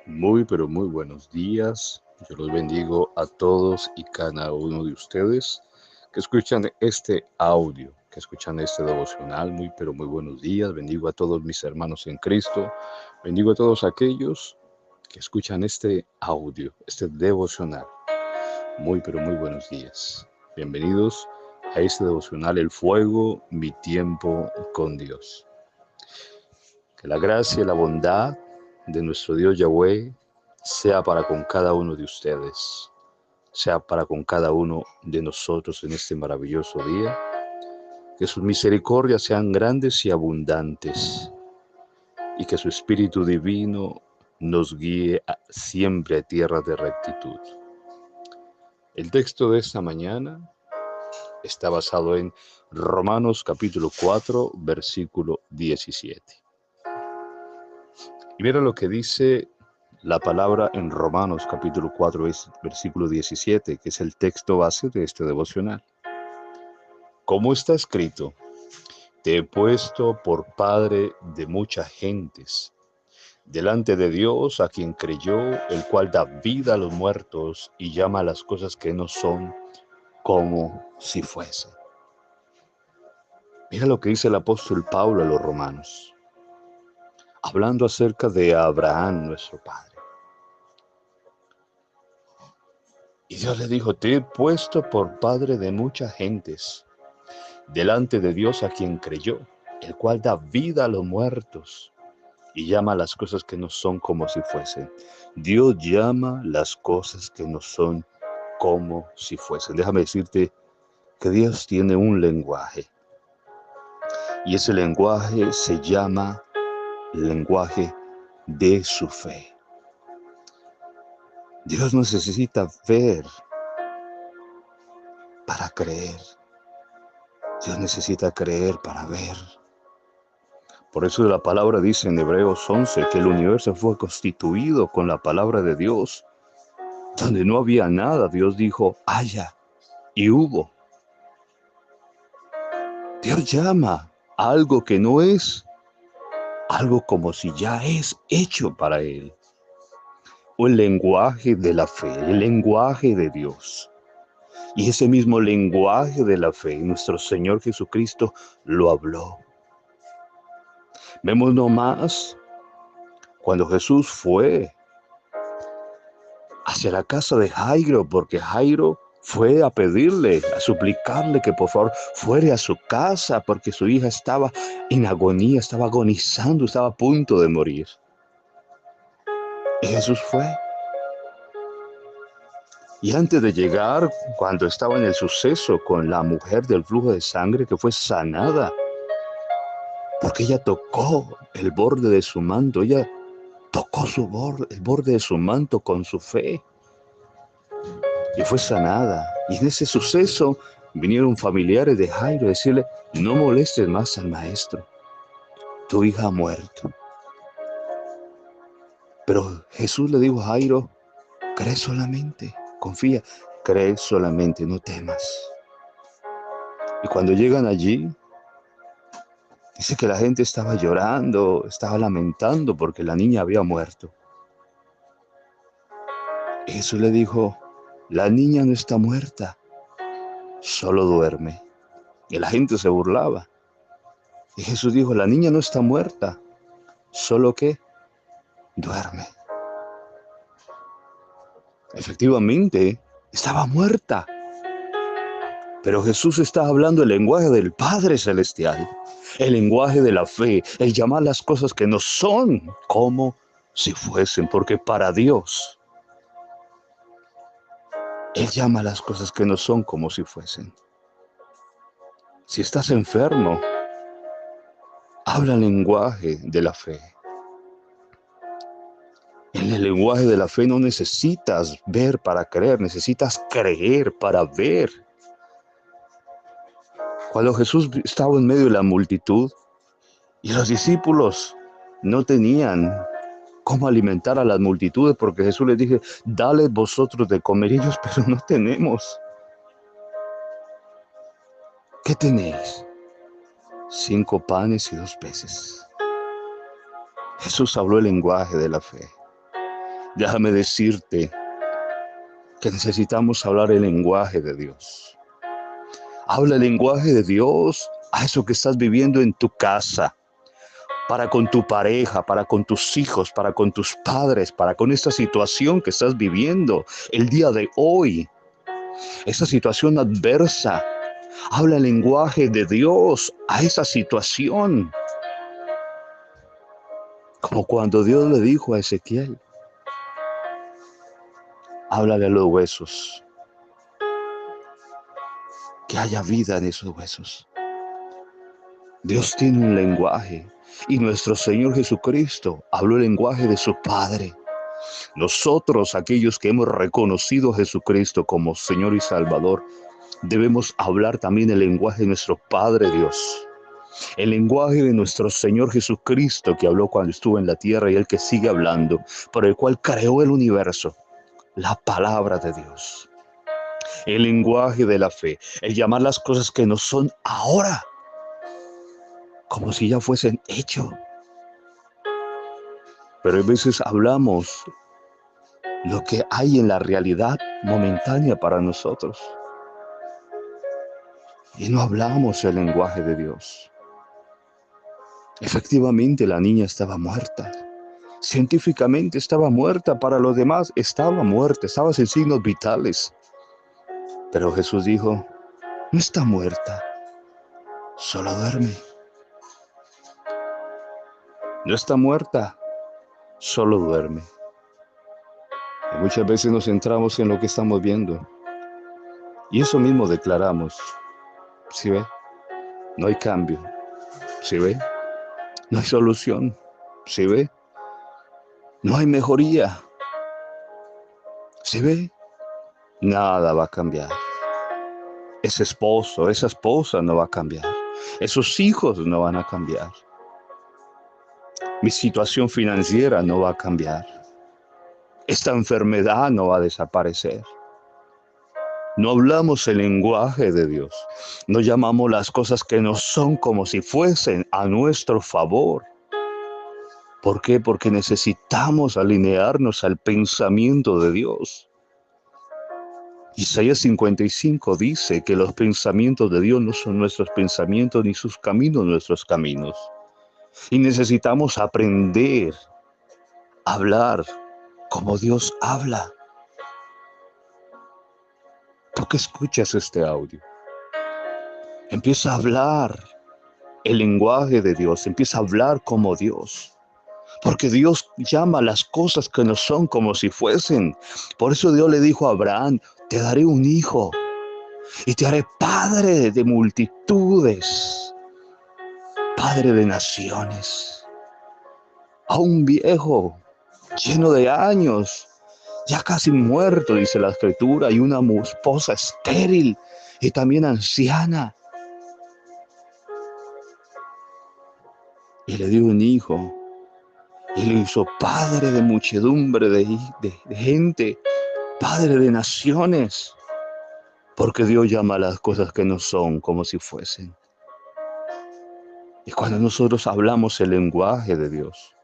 Muy, pero muy buenos días. Yo los bendigo a todos y cada uno de ustedes que escuchan este audio, que escuchan este devocional. Muy, pero muy buenos días. Bendigo a todos mis hermanos en Cristo. Bendigo a todos aquellos que escuchan este audio, este devocional. Muy, pero muy buenos días. Bienvenidos a este devocional El Fuego, mi tiempo con Dios. Que la gracia y la bondad de nuestro Dios Yahweh sea para con cada uno de ustedes, sea para con cada uno de nosotros en este maravilloso día. Que sus misericordias sean grandes y abundantes y que su Espíritu Divino nos guíe siempre a tierras de rectitud. El texto de esta mañana está basado en Romanos capítulo 4, versículo 17. Y mira lo que dice la palabra en Romanos capítulo 4, versículo 17, que es el texto base de este devocional. Como está escrito, te he puesto por padre de muchas gentes, delante de Dios a quien creyó, el cual da vida a los muertos y llama a las cosas que no son como si fuesen. Mira lo que dice el apóstol Pablo a los romanos, hablando acerca de Abraham, nuestro padre. Y Dios le dijo, te he puesto por padre de muchas gentes, delante de Dios a quien creyó, el cual da vida a los muertos y llama a las cosas que no son como si fuesen. Dios llama las cosas que no son como si fuesen. Déjame decirte que Dios tiene un lenguaje y ese lenguaje se llama lenguaje de su fe. Dios necesita ver para creer. Dios necesita creer para ver. Por eso la palabra dice en Hebreos 11 que el universo fue constituido con la palabra de Dios. Donde no había nada, Dios dijo, haya, y hubo. Dios llama a algo que no es, algo como si ya es hecho para Él. O el lenguaje de la fe, el lenguaje de Dios. Y ese mismo lenguaje de la fe, nuestro Señor Jesucristo lo habló. Vemos nomás cuando Jesús fue hacia la casa de Jairo, porque Jairo fue a pedirle, a suplicarle que por favor fuere a su casa, porque su hija estaba en agonía, estaba agonizando, estaba a punto de morir. Y Jesús fue. Y antes de llegar, cuando estaba en el suceso con la mujer del flujo de sangre que fue sanada, porque ella tocó el borde de su manto, ella tocó el borde de su manto con su fe. Y fue sanada. Y en ese suceso vinieron familiares de Jairo a decirle, no molestes más al maestro, tu hija ha muerto. Pero Jesús le dijo a Jairo, cree solamente, confía, cree solamente, no temas. Y cuando llegan allí, dice que la gente estaba llorando, estaba lamentando porque la niña había muerto. Y Jesús le dijo, la niña no está muerta, solo duerme. Y la gente se burlaba. Y Jesús dijo, la niña no está muerta, solo que duerme. Efectivamente, estaba muerta. Pero Jesús estaba hablando el lenguaje del Padre Celestial, el lenguaje de la fe, el llamar las cosas que no son como si fuesen, porque para Dios, Él llama las cosas que no son como si fuesen. Si estás enfermo, habla el lenguaje de la fe. En el lenguaje de la fe no necesitas ver para creer, necesitas creer para ver. Cuando Jesús estaba en medio de la multitud y los discípulos no tenían cómo alimentar a las multitudes porque Jesús les dijo, dale vosotros de comer, y ellos, pero no tenemos. ¿Qué tenéis? 5 panes y 2 peces. Jesús habló el lenguaje de la fe. Déjame decirte que necesitamos hablar el lenguaje de Dios. Habla el lenguaje de Dios a eso que estás viviendo en tu casa, para con tu pareja, para con tus hijos, para con tus padres, para con esta situación que estás viviendo el día de hoy, esa situación adversa. Habla el lenguaje de Dios a esa situación. Como cuando Dios le dijo a Ezequiel, háblale a los huesos, que haya vida en esos huesos. Dios tiene un lenguaje y nuestro Señor Jesucristo habló el lenguaje de su Padre. Nosotros, aquellos que hemos reconocido a Jesucristo como Señor y Salvador, debemos hablar también el lenguaje de nuestro Padre Dios. El lenguaje de nuestro Señor Jesucristo, que habló cuando estuvo en la tierra y el que sigue hablando, por el cual creó el universo, la palabra de Dios. El lenguaje de la fe, el llamar las cosas que no son ahora, como si ya fuesen hecho. Pero a veces hablamos lo que hay en la realidad momentánea para nosotros. Y no hablamos el lenguaje de Dios. Efectivamente, la niña estaba muerta. Científicamente estaba muerta, para los demás estaba muerta, estaba sin signos vitales. Pero Jesús dijo, no está muerta, solo duerme. No está muerta, solo duerme. Y muchas veces nos centramos en lo que estamos viendo. Y eso mismo declaramos. ¿Sí ve? No hay cambio. ¿Sí ve? No hay solución. ¿Sí ve? No hay mejoría. ¿Sí ve? Nada va a cambiar. Ese esposo, esa esposa no va a cambiar. Esos hijos no van a cambiar. Mi situación financiera no va a cambiar. Esta enfermedad no va a desaparecer. No hablamos el lenguaje de Dios. No llamamos las cosas que no son como si fuesen a nuestro favor. ¿Por qué? Porque necesitamos alinearnos al pensamiento de Dios. Isaías 55 dice que los pensamientos de Dios no son nuestros pensamientos ni sus caminos nuestros caminos. Y necesitamos aprender a hablar como Dios habla. ¿Tú que escuchas este audio? Empieza a hablar el lenguaje de Dios, empieza a hablar como Dios. Porque Dios llama las cosas que no son como si fuesen. Por eso Dios le dijo a Abraham, te daré un hijo y te haré padre de multitudes, padre de naciones. A un viejo lleno de años, ya casi muerto, dice la Escritura, y una esposa estéril y también anciana. Y le dio un hijo y lo hizo padre de muchedumbre de gente, padre de naciones, porque Dios llama a las cosas que no son como si fuesen. Y cuando nosotros hablamos el lenguaje de Dios,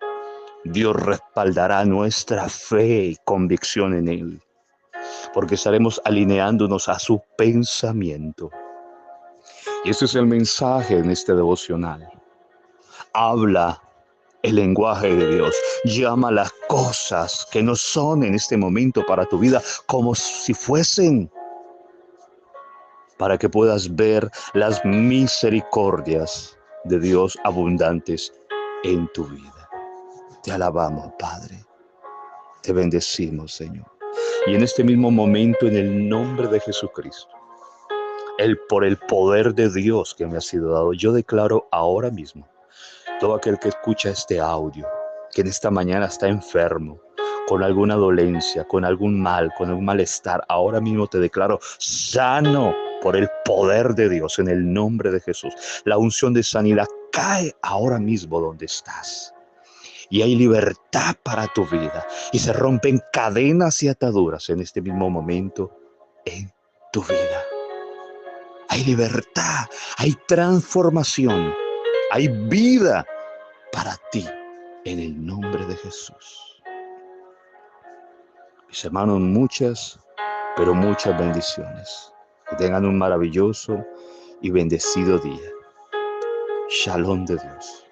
Dios respaldará nuestra fe y convicción en Él, porque estaremos alineándonos a su pensamiento. Y ese es el mensaje en este devocional. Habla el lenguaje de Dios. Llama las cosas que no son en este momento para tu vida como si fuesen, para que puedas ver las misericordias de Dios abundantes en tu vida. Te alabamos, Padre. Te bendecimos, Señor. Y en este mismo momento, en el nombre de Jesucristo, por el poder de Dios que me ha sido dado, yo declaro ahora mismo, todo aquel que escucha este audio, que en esta mañana está enfermo, con alguna dolencia, con algún mal, con algún malestar, ahora mismo te declaro sano por el poder de Dios, en el nombre de Jesús. La unción de sanidad cae ahora mismo donde estás. Y hay libertad para tu vida. Y se rompen cadenas y ataduras en este mismo momento en tu vida. Hay libertad, hay transformación, hay vida para ti en el nombre de Jesús. Mis hermanos, muchas, pero muchas bendiciones. Que tengan un maravilloso y bendecido día. Shalom de Dios.